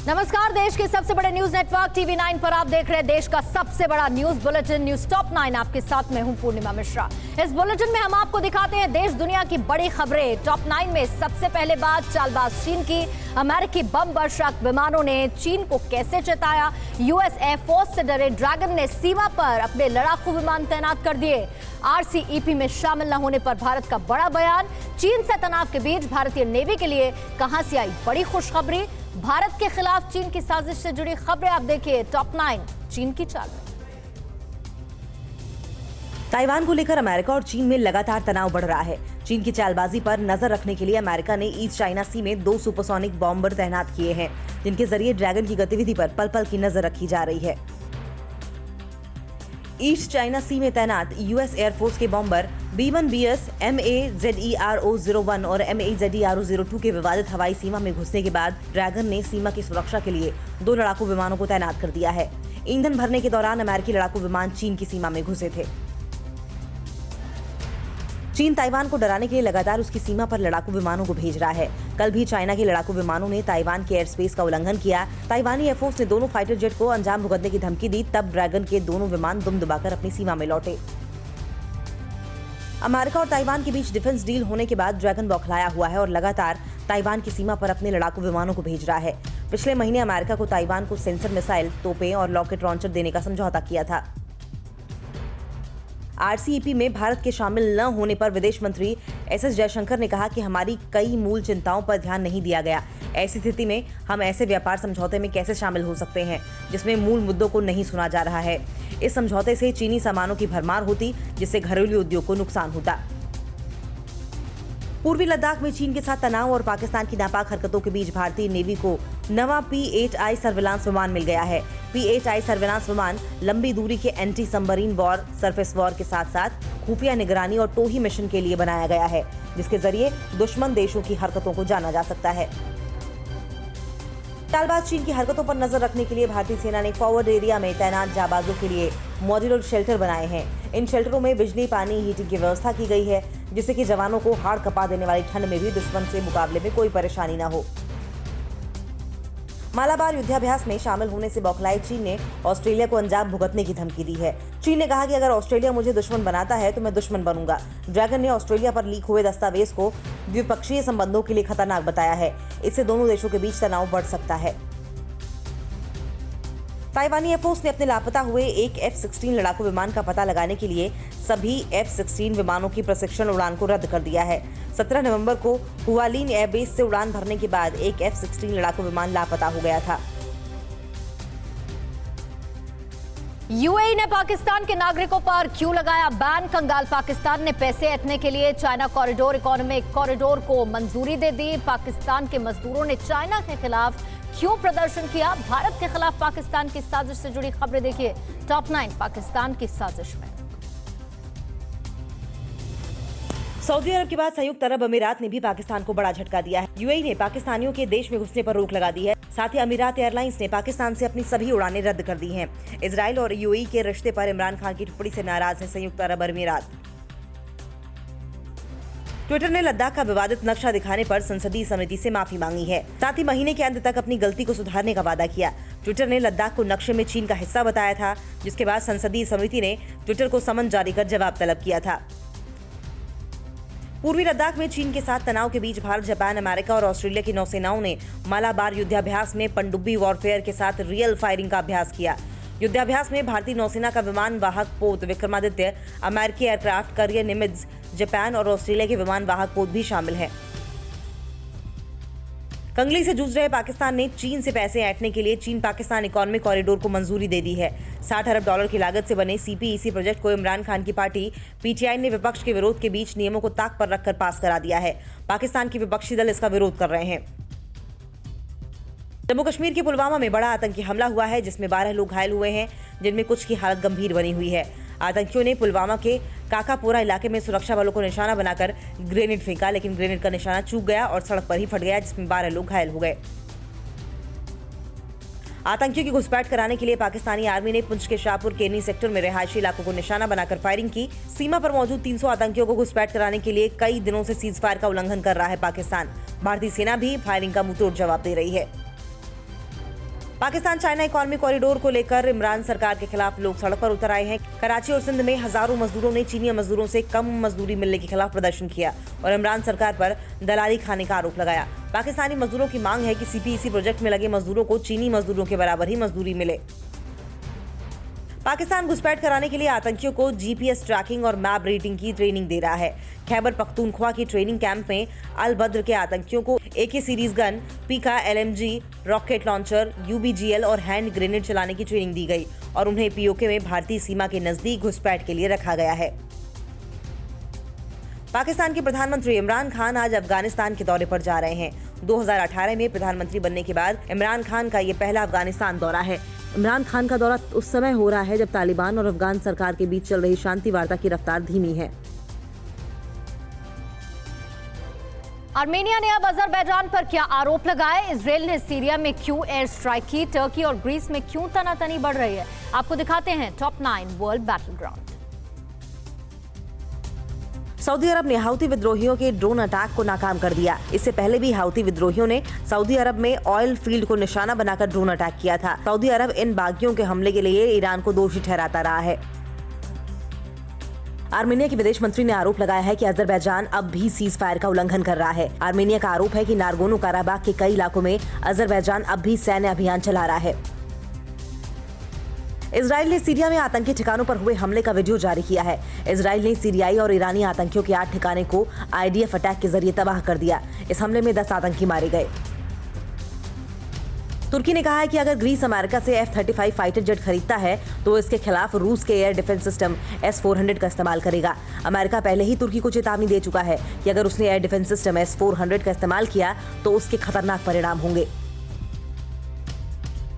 नमस्कार। देश के सबसे बड़े न्यूज नेटवर्क टीवी 9 पर आप देख रहे हैं देश का सबसे बड़ा न्यूज बुलेटिन न्यूज टॉप 9। आपके साथ मैं हूं पूर्णिमा मिश्रा। इस बुलेटिन में हम आपको दिखाते हैं देश दुनिया की बड़ी खबरें। टॉप 9 में सबसे पहले बात चालबाज चीन की। अमेरिकी बम वर्षक विमानों ने चीन को कैसे चेताया। यूएस एयरफोर्स से डरे ड्रैगन ने सीमा पर अपने लड़ाकू विमान तैनात कर दिए। आरसीईपी में शामिल न होने पर भारत का बड़ा बयान। चीन से तनाव के बीच भारतीय नेवी के लिए कहां से आई बड़ी खुशखबरी। भारत के खिलाफ चीन की साजिश से जुड़ी खबरें आप देखिए टॉप 9 चीन की चाल में। ताइवान को लेकर अमेरिका और चीन में लगातार तनाव बढ़ रहा है। चीन की चालबाजी पर नजर रखने के लिए अमेरिका ने ईस्ट चाइना सी में 2 सुपरसोनिक बॉम्बर तैनात किए हैं, जिनके जरिए ड्रैगन की गतिविधि पर पल पल की नजर रखी जा रही है। ईस्ट चाइना सी में तैनात यूएस एयरफोर्स के बॉम्बर B-1BS MAZERO-01 और MAZERO-02 के विवादित हवाई सीमा में घुसने के बाद ड्रैगन ने सीमा की सुरक्षा के लिए 2 लड़ाकू विमानों को तैनात कर दिया है। ईंधन भरने के दौरान अमेरिकी लड़ाकू विमान चीन की सीमा में घुसे थे। चीन ताइवान को डराने के लिए लगातार उसकी सीमा पर लड़ाकू विमानों को भेज रहा है। कल भी चाइना के लड़ाकू विमानों ने ताइवान के एयर स्पेस का उल्लंघन किया। ताइवानी एयरफोर्स ने दोनों फाइटर जेट को अंजाम भुगतने की धमकी दी, तब ड्रैगन के दोनों विमान दुम दबाकर अपनी सीमा में लौटे। अमेरिका और ताइवान के बीच डिफेंस डील होने के बाद ड्रैगन बौखलाया हुआ है और लगातार ताइवान की सीमा पर अपने लड़ाकू विमानों को भेज रहा है। पिछले महीने अमेरिका को ताइवान को सेंसर मिसाइल, तोपें और रॉकेट लॉन्चर देने का समझौता किया था। आरसीईपी में भारत के शामिल न होने पर विदेश मंत्री एस जयशंकर ने कहा कि हमारी कई मूल चिंताओं पर ध्यान नहीं दिया गया। ऐसी स्थिति में हम ऐसे व्यापार समझौते में कैसे शामिल हो सकते हैं जिसमें मूल मुद्दों को नहीं सुना जा रहा है। इस समझौते से चीनी सामानों की भरमार होती, जिससे घरेलू उद्योग को नुकसान होता। पूर्वी लद्दाख में चीन के साथ तनाव और पाकिस्तान की नापाक हरकतों के बीच भारतीय नेवी को नवा P-8I सर्विलांस विमान मिल गया है। P-8I सर्विलांस विमान लंबी दूरी के anti submarine war, surface war के साथ साथ खुफिया निगरानी और टोही मिशन के लिए बनाया गया है, जिसके जरिए दुश्मन देशों की हरकतों को जाना जा सकता है। चालबाज चीन की हरकतों पर नजर रखने के लिए भारतीय सेना ने फॉरवर्ड एरिया में तैनात जाबाजों के लिए मॉड्यूलर शेल्टर बनाए हैं। इन शेल्टरों में बिजली, पानी, हीटिंग की व्यवस्था की गई है, जिससे कि जवानों को हाड़ कपा देने वाली ठंड में भी दुश्मन से मुकाबले में कोई परेशानी न हो। मालाबार युद्धाभ्यास में शामिल होने से बौखलाए चीन ने ऑस्ट्रेलिया को अंजाम भुगतने की धमकी दी है। चीन ने कहा कि अगर ऑस्ट्रेलिया मुझे दुश्मन बनाता है तो मैं दुश्मन बनूंगा। ड्रैगन ने ऑस्ट्रेलिया पर लीक हुए दस्तावेज को द्विपक्षीय संबंधों के लिए खतरनाक बताया है। इससे दोनों देशों के बीच तनाव बढ़ सकता है। ताइवानी एयरफोर्स ने अपने लापता हुए एक F-16 लड़ाकू विमान का पता लगाने के लिए सभी F-16 विमानों की प्रशिक्षण उड़ान को रद्द कर दिया है। 17 नवंबर को हुआलिन एयरबेस से उड़ान भरने के बाद एक F-16 लड़ाकू विमान लापता हो गया था। यूएई ने पाकिस्तान के नागरिकों पर क्यों लगाया बैन। कंगाल पाकिस्तान ने पैसे ऐंठने के लिए चाइना कॉरिडोर इकोनॉमिक कॉरिडोर को मंजूरी दे दी। पाकिस्तान के मजदूरों ने चाइना के खिलाफ क्यों प्रदर्शन किया। भारत के खिलाफ पाकिस्तान की साजिश से जुड़ी खबरें देखिए टॉप 9 पाकिस्तान की साजिश में। सऊदी अरब के बाद संयुक्त अरब अमीरात ने भी पाकिस्तान को बड़ा झटका दिया है। यूएई ने पाकिस्तानियों के देश में घुसने पर रोक लगा दी है। साथ ही अमीरात एयरलाइंस ने पाकिस्तान से अपनी सभी उड़ानें रद्द कर दी हैं। इजराइल और यूएई के रिश्ते पर इमरान खान की टिप्पणी से नाराज है संयुक्त अरब अमीरात। ट्विटर ने लद्दाख का विवादित नक्शा दिखाने पर संसदीय समिति से माफी मांगी है। साथ ही महीने के अंत तक अपनी गलती को सुधारने का वादा किया। ट्विटर ने लद्दाख को नक्शे में चीन का हिस्सा बताया था, जिसके बाद संसदीय समिति ने ट्विटर को समन जारी कर जवाब तलब किया था। पूर्वी लद्दाख में चीन के साथ तनाव के बीच भारत, जापान, अमेरिका और ऑस्ट्रेलिया की नौसेनाओं ने मालाबार युद्धाभ्यास में पनडुब्बी वॉरफेयर के साथ रियल फायरिंग का अभ्यास किया। युद्धाभ्यास में भारतीय नौसेना का विमान वाहक पोत विक्रमादित्य, अमेरिकी एयरक्राफ्ट कैरियर निमित्ज, जापान और ऑस्ट्रेलिया के विमान वाहक पोत भी शामिल हैं। कंगली से जूझ रहे पाकिस्तान ने चीन से पैसे ऐंठने के लिए चीन पाकिस्तान इकोनॉमिक कॉरिडोर को मंजूरी दे दी है। $60 अरब की लागत से बने CPEC प्रोजेक्ट को इमरान खान की पार्टी PTI ने विपक्ष के विरोध के बीच नियमों को ताक पर रखकर पास करा दिया है। पाकिस्तान के विपक्षी दल इसका विरोध कर रहे हैं। जम्मू कश्मीर के पुलवामा में बड़ा आतंकी हमला हुआ है, जिसमें 12 लोग घायल हुए हैं, जिनमें कुछ की हालत गंभीर बनी हुई है। आतंकियों ने पुलवामा के काकापोरा इलाके में सुरक्षा बलों को निशाना बनाकर ग्रेनेड फेंका, लेकिन ग्रेनेड का निशाना चूक गया और सड़क पर ही फट गया, जिसमें 12 लोग घायल हो गए। आतंकियों की घुसपैठ कराने के लिए पाकिस्तानी आर्मी ने पुंछ के शाहपुर केनी सेक्टर में रिहायशी इलाकों को निशाना बनाकर फायरिंग की। सीमा पर मौजूद 300 आतंकियों को घुसपैठ कराने के लिए कई दिनों से सीज फायर का उल्लंघन कर रहा है पाकिस्तान। भारतीय सेना भी फायरिंग का मुंहतोड़ जवाब दे रही है। पाकिस्तान चाइना इकोनॉमिक कॉरिडोर को लेकर इमरान सरकार के खिलाफ लोग सड़क पर उतर आए हैं। कराची और सिंध में हजारों मजदूरों ने चीनी मजदूरों से कम मजदूरी मिलने के खिलाफ प्रदर्शन किया और इमरान सरकार पर दलाली खाने का आरोप लगाया। पाकिस्तानी मजदूरों की मांग है कि सीपीईसी प्रोजेक्ट में लगे मजदूरों को चीनी मजदूरों के बराबर ही मजदूरी मिले। पाकिस्तान घुसपैठ कराने के लिए आतंकियों को जीपीएस ट्रैकिंग और मैप रीडिंग की ट्रेनिंग दे रहा है। खैबर पख्तूनख्वा की ट्रेनिंग कैंप में अल बद्र के आतंकियों को AK सीरीज गन, पीका, LMG, रॉकेट लॉन्चर, UBGL और हैंड ग्रेनेड चलाने की ट्रेनिंग दी गई और उन्हें POK में भारतीय सीमा के नजदीक घुसपैठ के लिए रखा गया है। पाकिस्तान के प्रधानमंत्री इमरान खान आज अफगानिस्तान के दौरे पर जा रहे हैं। 2018 में प्रधानमंत्री बनने के बाद इमरान खान का ये पहला अफगानिस्तान दौरा है। इमरान खान का दौरा उस समय हो रहा है जब तालिबान और अफगान सरकार के बीच चल रही शांति वार्ता की रफ्तार धीमी है। आर्मेनिया ने अब अजरबैजान पर क्या आरोप लगाए? इजरायल ने सीरिया में क्यों एयर स्ट्राइक की? टर्की और ग्रीस में क्यों तनातनी बढ़ रही है? आपको दिखाते हैं टॉप 9 वर्ल्ड बैटलग्राउंड। सऊदी अरब ने हाउती विद्रोहियों के ड्रोन अटैक को नाकाम कर दिया। इससे पहले भी हाउती विद्रोहियों ने सऊदी अरब में ऑयल फील्ड को निशाना बनाकर ड्रोन अटैक किया था। सऊदी अरब इन बागियों के हमले के लिए ईरान को दोषी ठहराता रहा है। आर्मेनिया के विदेश मंत्री ने आरोप लगाया है कि अजरबैजान अब भी सीज फायर का उल्लंघन कर रहा है। आर्मेनिया का आरोप है कि नारगोनो काराबाग के कई इलाकों में अजरबैजान अब भी सैन्य अभियान चला रहा है। इजराइल ने सीरिया में आतंकी ठिकानों पर हुए हमले का वीडियो जारी किया है। इजराइल ने सीरियाई और ईरानी आतंकियों के 8 ठिकाने को IDF अटैक के जरिए तबाह कर दिया। इस हमले में 10 आतंकी मारे गए। तुर्की ने कहा है कि अगर ग्रीस अमेरिका से F-35 फाइटर जेट खरीदता है तो इसके खिलाफ रूस के एयर डिफेंस सिस्टम S-400 का इस्तेमाल करेगा। अमेरिका पहले ही तुर्की को चेतावनी दे चुका है कि अगर उसने एयर डिफेंस सिस्टम S-400 का इस्तेमाल किया तो उसके खतरनाक परिणाम होंगे।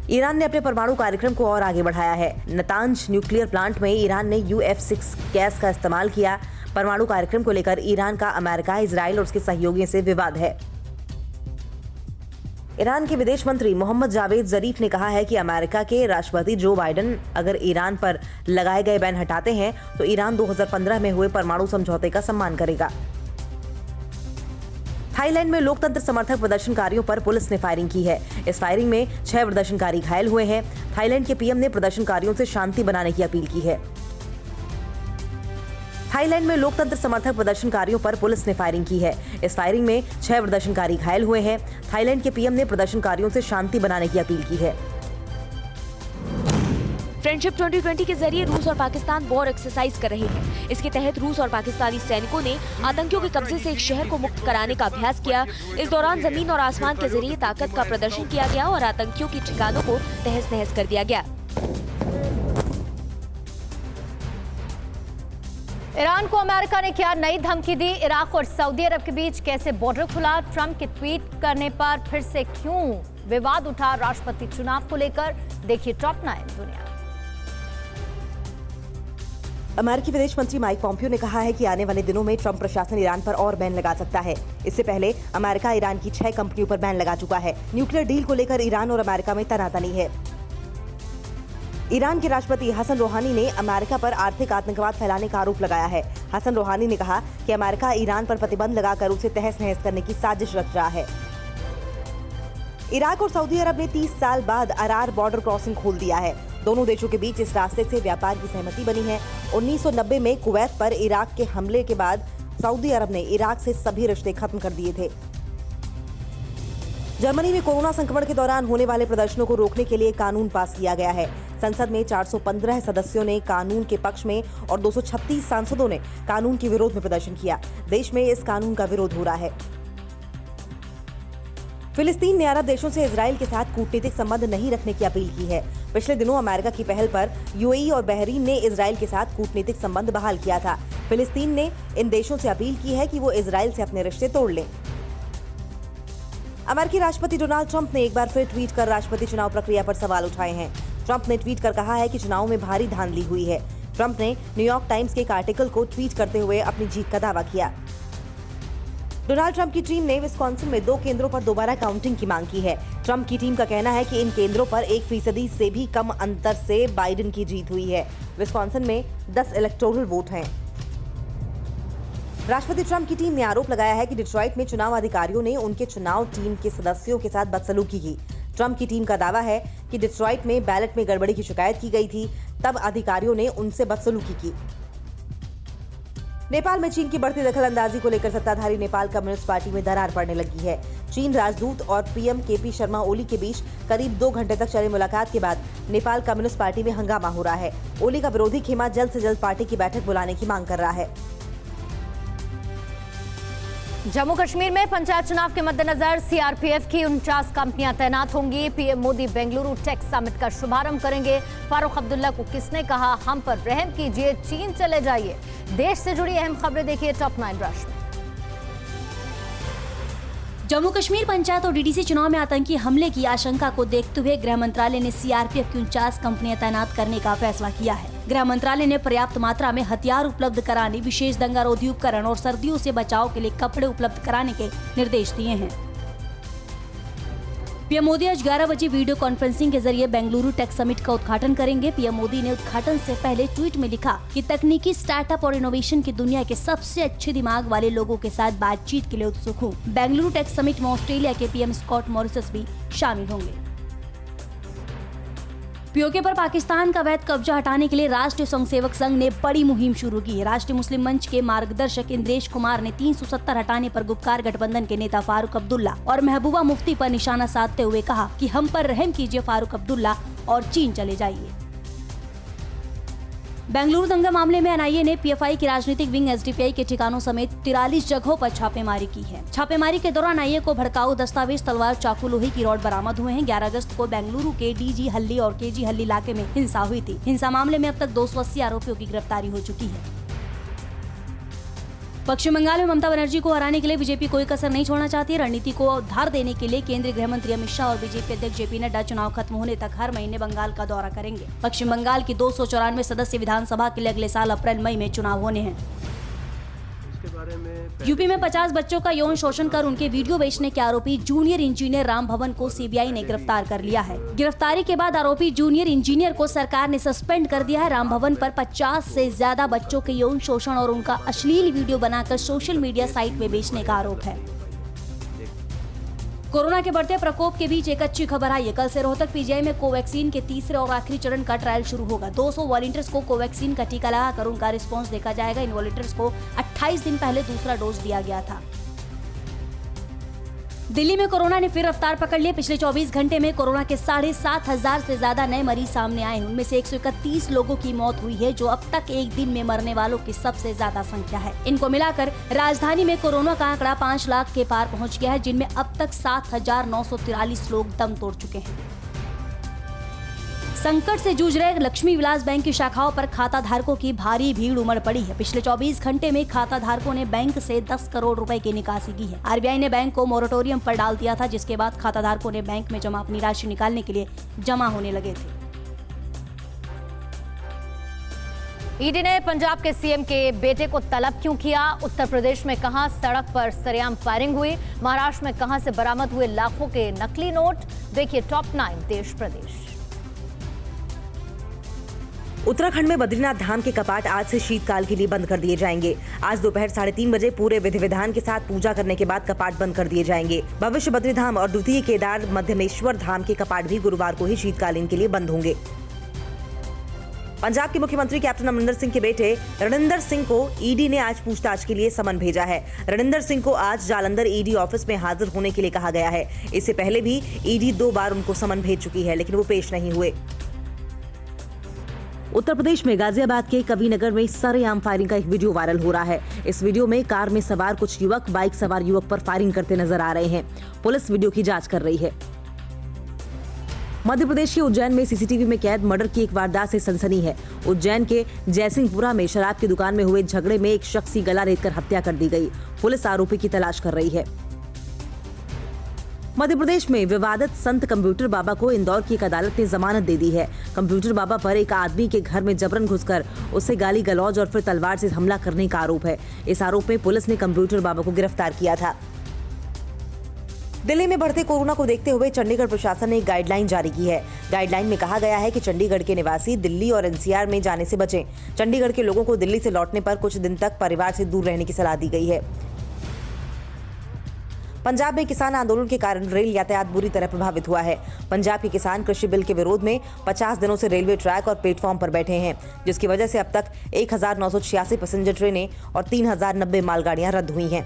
ईरान ने अपने परमाणु कार्यक्रम को और आगे बढ़ाया है। नतांज न्यूक्लियर प्लांट में ईरान ने UF-6 गैस का इस्तेमाल किया। परमाणु कार्यक्रम को लेकर ईरान का अमेरिका, इजराइल और उसके सहयोगियों से विवाद है। ईरान के विदेश मंत्री मोहम्मद जावेद जरीफ ने कहा है कि अमेरिका के राष्ट्रपति जो बाइडेन अगर ईरान पर लगाए गए बैन हटाते हैं तो ईरान 2015 में हुए परमाणु समझौते का सम्मान करेगा। थाईलैंड में लोकतंत्र समर्थक प्रदर्शनकारियों पर पुलिस ने फायरिंग की है। इस फायरिंग में 6 प्रदर्शनकारी घायल हुए हैं। थाईलैंड के PM ने प्रदर्शनकारियों से शांति बनाने की अपील की है। थाईलैंड में लोकतंत्र समर्थक प्रदर्शनकारियों पर पुलिस ने फायरिंग की है। इस फायरिंग में 6 प्रदर्शनकारी घायल हुए हैं। थाईलैंड के PM ने प्रदर्शनकारियों से शांति बनाने की अपील की है। फ्रेंडशिप 2020 के जरिए रूस और पाकिस्तान वॉर एक्सरसाइज कर रहे हैं। इसके तहत रूस और पाकिस्तानी सैनिकों ने आतंकियों के कब्जे से एक शहर को मुक्त कराने का अभ्यास किया। इस दौरान जमीन और आसमान के जरिए ताकत का प्रदर्शन किया गया और आतंकियों की ठिकानों को तहस नहस कर दिया गया। ईरान को अमेरिका ने क्या नई धमकी दी? इराक और सऊदी अरब के बीच कैसे बॉर्डर खुला? ट्रंप के ट्वीट करने पर फिर से क्यों विवाद उठा? राष्ट्रपति चुनाव को लेकर देखिए टॉप 9 दुनिया। अमेरिकी विदेश मंत्री माइक पॉम्पियो ने कहा है कि आने वाले दिनों में ट्रंप प्रशासन ईरान पर और बैन लगा सकता है। इससे पहले अमेरिका ईरान की 6 कंपनियों पर बैन लगा चुका है। न्यूक्लियर डील को लेकर ईरान और अमेरिका में तनातनी है। ईरान के राष्ट्रपति हसन रोहानी ने अमेरिका पर आर्थिक आतंकवाद फैलाने का आरोप लगाया है। हसन रोहानी ने कहा कि अमेरिका ईरान पर प्रतिबंध लगाकर उसे तहस नहस करने की साजिश रच रहा है। इराक और सऊदी अरब ने 30 साल बाद अरार बॉर्डर क्रॉसिंग खोल दिया है। दोनों देशों के बीच इस रास्ते से व्यापार की सहमति बनी है। 1990 में कुवैत पर इराक के हमले के बाद सऊदी अरब ने इराक से सभी रिश्ते खत्म कर दिए थे। जर्मनी में कोरोना संक्रमण के दौरान होने वाले प्रदर्शनों को रोकने के लिए कानून पास किया गया है। संसद में 415 सदस्यों ने कानून के पक्ष में और 236 सांसदों ने कानून के विरोध में प्रदर्शन किया। देश में इस कानून का विरोध हो रहा है। फिलिस्तीन ने अरब देशों से इजराइल के साथ कूटनीतिक संबंध नहीं रखने की अपील की है। पिछले दिनों अमेरिका की पहल पर UAE और बहरीन ने इजराइल के साथ कूटनीतिक संबंध बहाल किया था। फिलिस्तीन ने इन देशों से अपील की है कि वो इजराइल से अपने रिश्ते तोड़ लें। अमेरिकी राष्ट्रपति डोनाल्ड ट्रंप ने एक बार फिर ट्वीट कर राष्ट्रपति चुनाव प्रक्रिया पर सवाल उठाए हैं। ट्रंप ने ट्वीट कर कहा है कि चुनाव में भारी धांधली हुई है। ट्रंप ने न्यूयॉर्क टाइम्स के एक आर्टिकल को ट्वीट करते हुए अपनी जीत का दावा किया। डोनाल्ड ट्रंप की टीम ने विस्कॉन्सिन में 2 केंद्रों पर दोबारा काउंटिंग की मांग की है। ट्रंप की टीम का कहना है कि इन केंद्रों पर 1% से भी कम अंतर से बाइडेन की जीत हुई है। विस्कॉन्सिन में 10 इलेक्टोरल वोट हैं। राष्ट्रपति ट्रंप की टीम ने आरोप लगाया है कि डिट्रॉइट में चुनाव अधिकारियों ने उनके चुनाव टीम के सदस्यों के साथ बदसलूकी की। ट्रंप की टीम का दावा है कि डिट्रॉइट में बैलेट में गड़बड़ी की शिकायत की गई थी, तब अधिकारियों ने उनसे बदसलूकी की। नेपाल में चीन की बढ़ती दखलंदाजी को लेकर सत्ताधारी नेपाल कम्युनिस्ट पार्टी में दरार पड़ने लगी है। चीन राजदूत और पीएम केपी शर्मा ओली के बीच करीब 2 घंटे तक चली मुलाकात के बाद नेपाल कम्युनिस्ट पार्टी में हंगामा हो रहा है। ओली का विरोधी खेमा जल्द से जल्द पार्टी की बैठक बुलाने की मांग कर रहा है। जम्मू कश्मीर में पंचायत चुनाव के मद्देनजर सीआरपीएफ की 49 कंपनियां तैनात होंगी। PM Modi Bengaluru tech summit का शुभारंभ करेंगे। फारूक अब्दुल्ला को किसने कहा हम पर रहम कीजिए, चीन चले जाइए। देश से जुड़ी अहम खबरें देखिए टॉप 9 रश में। जम्मू कश्मीर पंचायत और डीडीसी चुनाव में आतंकी हमले की आशंका को देखते हुए गृह मंत्रालय ने सीआरपीएफ की 49 कंपनियां तैनात करने का फैसला किया है। गृह मंत्रालय ने पर्याप्त मात्रा में हथियार उपलब्ध कराने, विशेष दंगारोधी उपकरण और सर्दियों से बचाव के लिए कपड़े उपलब्ध कराने के निर्देश दिए हैं। पीएम मोदी आज 11 बजे वीडियो कॉन्फ्रेंसिंग के जरिए बेंगलुरु टेक समिट का उद्घाटन करेंगे। पीएम मोदी ने उद्घाटन से पहले ट्वीट में लिखा कि तकनीकी स्टार्टअप और इनोवेशन की दुनिया के सबसे अच्छे दिमाग वाले लोगों के साथ बातचीत के लिए उत्सुक हूँ। बेंगलुरु टेक समिट में ऑस्ट्रेलिया के पीएम स्कॉट मॉरिसन भी शामिल होंगे। पीओके पर पाकिस्तान का अवैध कब्जा हटाने के लिए राष्ट्रीय स्वयंसेवक संघ ने बड़ी मुहिम शुरू की है। राष्ट्रीय मुस्लिम मंच के मार्गदर्शक इंद्रेश कुमार ने 370 हटाने पर गुपकार गठबंधन के नेता फारूक अब्दुल्ला और महबूबा मुफ्ती पर निशाना साधते हुए कहा कि हम पर रहम कीजिए फारूक अब्दुल्ला और चीन चले जाइए। बेंगलुरु दंगा मामले में एनआईए ने पीएफआई की राजनीतिक विंग एसडीपीआई के ठिकानों समेत 43 जगहों पर छापेमारी की है। छापेमारी के दौरान आईए को भड़काऊ दस्तावेज, तलवार, चाकू, लोहे की रॉड बरामद हुए हैं। 11 अगस्त को बेंगलुरु के डीजी हल्ली और केजी हल्ली इलाके में हिंसा हुई थी। हिंसा मामले में अब तक 280 आरोपियों की गिरफ्तारी हो चुकी है। पश्चिम बंगाल में ममता बनर्जी को हराने के लिए बीजेपी कोई कसर नहीं छोड़ना चाहती है। रणनीति को धार देने के लिए केंद्रीय गृह मंत्री अमित शाह और बीजेपी अध्यक्ष जेपी नड्डा चुनाव खत्म होने तक हर महीने बंगाल का दौरा करेंगे। पश्चिम बंगाल की 294 सदस्य विधानसभा के लिए अगले साल अप्रैल मई में चुनाव होने हैं। यूपी में 50 बच्चों का यौन शोषण कर उनके वीडियो बेचने के आरोपी जूनियर इंजीनियर राम भवन को सीबीआई ने गिरफ्तार कर लिया है। गिरफ्तारी के बाद आरोपी जूनियर इंजीनियर को सरकार ने सस्पेंड कर दिया है। राम भवन पर 50 से ज्यादा बच्चों के यौन शोषण और उनका अश्लील वीडियो बनाकर सोशल मीडिया साइट में बेचने का आरोप है। कोरोना के बढ़ते प्रकोप के बीच एक अच्छी खबर आई है। कल से रोहतक पीजीआई में कोवैक्सीन के तीसरे और आखिरी चरण का ट्रायल शुरू होगा। 200 वॉलंटियर्स को कोवैक्सीन का टीका लगाकर उनका रिस्पांस देखा जाएगा। इन वॉलंटियर्स को 28 दिन पहले दूसरा डोज दिया गया था। दिल्ली में कोरोना ने फिर रफ्तार पकड़ ली। पिछले 24 घंटे में कोरोना के 7,500 से ज्यादा नए मरीज सामने आए। उनमें से 131 लोगों की मौत हुई है, जो अब तक एक दिन में मरने वालों की सबसे ज्यादा संख्या है। इनको मिलाकर राजधानी में कोरोना का आंकड़ा 5 लाख के पार पहुंच गया है, जिनमें अब तक 7,943 लोग दम तोड़ चुके हैं। संकट से जूझ रहे लक्ष्मी विलास बैंक की शाखाओं पर खाता धारकों की भारी भीड़ उमड़ पड़ी है। पिछले 24 घंटे में खाता धारकों ने बैंक से 10 करोड़ रुपए की निकासी की है। आरबीआई ने बैंक को मोरेटोरियम पर डाल दिया था, जिसके बाद खाता धारकों ने बैंक में जमा अपनी राशि निकालने के लिए जमा होने लगे थे। ईडी ने पंजाब के सीएम के बेटे को तलब क्यों किया? उत्तर प्रदेश में कहां सड़क पर सरेआम फायरिंग हुई? महाराष्ट्र में कहां से बरामद हुए लाखों के नकली नोट? देखिए टॉप 9 देश प्रदेश। उत्तराखंड में बद्रीनाथ धाम के कपाट आज से शीतकाल के लिए बंद कर दिए जाएंगे। आज दोपहर 3:30 बजे पूरे विधि विधान के साथ पूजा करने के बाद कपाट बंद कर दिए जाएंगे। भविष्य बद्रीधाम और द्वितीय केदार मध्यमेश्वर धाम के कपाट भी गुरुवार को ही शीतकालीन के लिए बंद होंगे। पंजाब के मुख्यमंत्री कैप्टन अमरिंदर सिंह के बेटे रणिंदर सिंह को ईडी ने आज पूछताछ के लिए समन भेजा है। रणिंदर सिंह को आज जालंधर ईडी ऑफिस में हाजिर होने के लिए कहा गया है। इससे पहले भी ईडी 2 बार उनको समन भेज चुकी है, लेकिन वो पेश नहीं हुए। उत्तर प्रदेश में गाजियाबाद के कविनगर में सरेआम फायरिंग का एक वीडियो वायरल हो रहा है। इस वीडियो में कार में सवार कुछ युवक बाइक सवार युवक पर फायरिंग करते नजर आ रहे हैं। पुलिस वीडियो की जांच कर रही है। मध्य प्रदेश के उज्जैन में सीसीटीवी में कैद मर्डर की एक वारदात से सनसनी है। उज्जैन के जयसिंहपुरा में शराब की दुकान में हुए झगड़े में एक शख्स की गला रेतकर हत्या कर दी गई। पुलिस आरोपी की तलाश कर रही है। मध्य प्रदेश में विवादित संत कंप्यूटर बाबा को इंदौर की एक अदालत ने जमानत दे दी है। कंप्यूटर बाबा पर एक आदमी के घर में जबरन घुसकर उससे गाली गलौज और फिर तलवार से हमला करने का आरोप है। इस आरोप में पुलिस ने कंप्यूटर बाबा को गिरफ्तार किया था। दिल्ली में बढ़ते कोरोना को देखते हुए चंडीगढ़ प्रशासन ने एक गाइडलाइन जारी की है। गाइडलाइन में कहा गया है कि चंडीगढ़ के निवासी दिल्ली और एनसीआर में जाने से बचें। चंडीगढ़ के लोगों को दिल्ली से लौटने पर कुछ दिन तक परिवार से दूर रहने की सलाह दी गई है। पंजाब में किसान आंदोलन के कारण रेल यातायात बुरी तरह प्रभावित हुआ है। पंजाब के किसान कृषि बिल के विरोध में 50 दिनों से रेलवे ट्रैक और प्लेटफॉर्म पर बैठे हैं, जिसकी वजह से अब तक 1986 पैसेंजर ट्रेनें और 3090 मालगाड़ियां रद्द हुई हैं।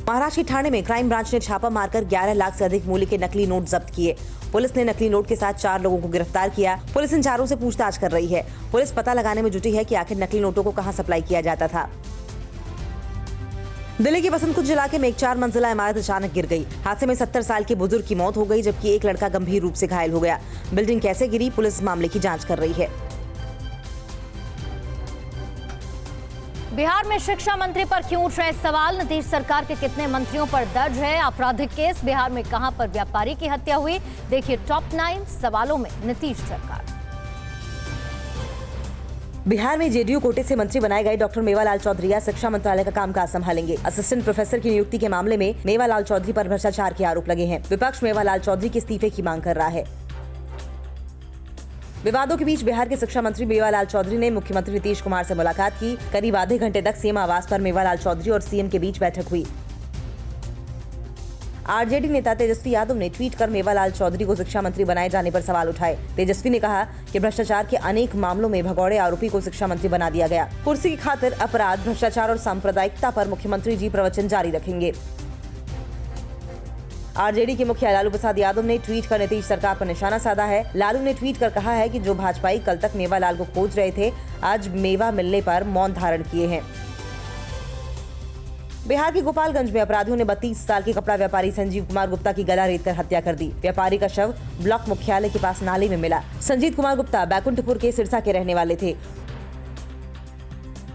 महाराष्ट्र के ठाणे में क्राइम ब्रांच ने छापा मारकर 11 लाख से अधिक मूल्य के नकली नोट जब्त किए। पुलिस ने नकली नोट के साथ 4 लोगों को गिरफ्तार किया। पुलिस इन चारों से पूछताछ कर रही है। पुलिस पता लगाने में जुटी है कि आखिर नकली नोटों को कहां सप्लाई किया जाता था। दिल्ली के बसंत कुंज इलाके में एक 4 मंजिला इमारत अचानक गिर गई। हादसे में 70 साल के बुजुर्ग की मौत हो गई, जबकि एक लड़का गंभीर रूप से घायल हो गया। बिल्डिंग कैसे गिरी, पुलिस मामले की जांच कर रही है। बिहार में शिक्षा मंत्री पर क्यों उठ रहे सवाल? नीतीश सरकार के कितने मंत्रियों पर दर्ज है आपराधिक केस? बिहार में कहां पर व्यापारी की हत्या हुई? देखिए टॉप 9 सवालों में नीतीश सरकार। बिहार में जेडीयू कोटे से मंत्री बनाए गए डॉक्टर मेवालाल चौधरी शिक्षा मंत्रालय का कामकाज संभालेंगे। असिस्टेंट प्रोफेसर की नियुक्ति के मामले में मेवालाल चौधरी पर भ्रष्टाचार के आरोप लगे हैं। विपक्ष मेवालाल चौधरी के इस्तीफे की मांग कर रहा है। विवादों के बीच बिहार के शिक्षा मंत्री मेवालाल चौधरी ने मुख्यमंत्री नीतीश कुमार से मुलाकात की। करीब आधे घंटे तक सीएम आवास पर मेवालाल चौधरी और सीएम के बीच बैठक हुई। आरजेडी नेता तेजस्वी यादव ने ट्वीट कर मेवालाल चौधरी को शिक्षा मंत्री बनाए जाने पर सवाल उठाए। तेजस्वी ने कहा कि भ्रष्टाचार के अनेक मामलों में भगौड़े आरोपी को शिक्षा मंत्री बना दिया गया। कुर्सी की खातिर अपराध, भ्रष्टाचार और सांप्रदायिकता पर मुख्यमंत्री जी प्रवचन जारी रखेंगे। आरजेडी के मुखिया लालू प्रसाद यादव ने ट्वीट कर नीतीश सरकार पर निशाना साधा है। लालू ने ट्वीट कर कहा है कि जो भाजपाई कल तक मेवालाल को खोज रहे थे, आज मेवा मिलने पर मौन धारण किए हैं। बिहार के गोपालगंज में अपराधियों ने 32 साल के कपड़ा व्यापारी संजीव कुमार गुप्ता की गला रेतकर हत्या कर दी। व्यापारी का शव ब्लॉक मुख्यालय के पास नाले में मिला। संजीव कुमार गुप्ता बैकुंठपुर के सिरसा के रहने वाले थे।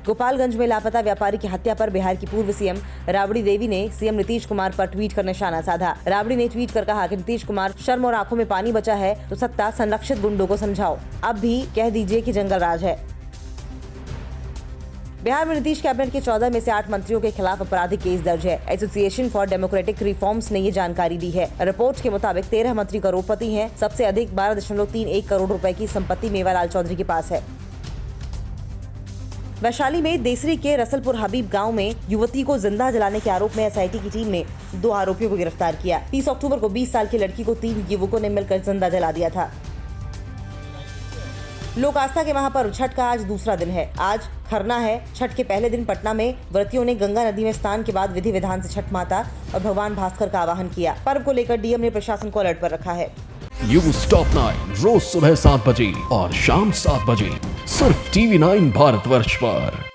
गोपालगंज में लापता व्यापारी की हत्या पर बिहार की पूर्व सीएम राबड़ी देवी ने सीएम नीतीश कुमार पर ट्वीट कर निशाना साधा। राबड़ी ने ट्वीट कर कहा कि नीतीश कुमार, शर्म और आंखों में पानी बचा है तो सत्ता संरक्षित गुंडों को समझाओ, अब भी कह दीजिए कि जंगल राज है। बिहार में नीतीश कैबिनेट के 14 में से 8 मंत्रियों के खिलाफ आपराधिक केस दर्ज है। एसोसिएशन फॉर डेमोक्रेटिक रिफॉर्म्स ने ये जानकारी दी है। रिपोर्ट के मुताबिक 13 मंत्री करोड़पति हैं। सबसे अधिक 12.31 करोड़ रुपए की संपत्ति मेवालाल चौधरी के पास है। वैशाली में देसरी के रसलपुर हबीब गांव में युवती को जिंदा जलाने के आरोप में एसआईटी की टीम ने 2 आरोपियों को गिरफ्तार किया। 30 अक्टूबर को 20 साल की लड़की को 3 युवकों ने मिलकर जिंदा जला दिया था। लोक आस्था के महापर्व छठ का आज दूसरा दिन है। आज खरना है। छठ के पहले दिन पटना में व्रतियों ने गंगा नदी में स्नान के बाद विधि विधान से छठ माता और भगवान भास्कर का आवाहन किया। पर्व को लेकर डीएम ने प्रशासन को अलर्ट पर रखा है। न्यूज़ टॉप 9 रोज सुबह 7 बजे और शाम 7 बजे सिर्फ TV9 भारतवर्ष पर।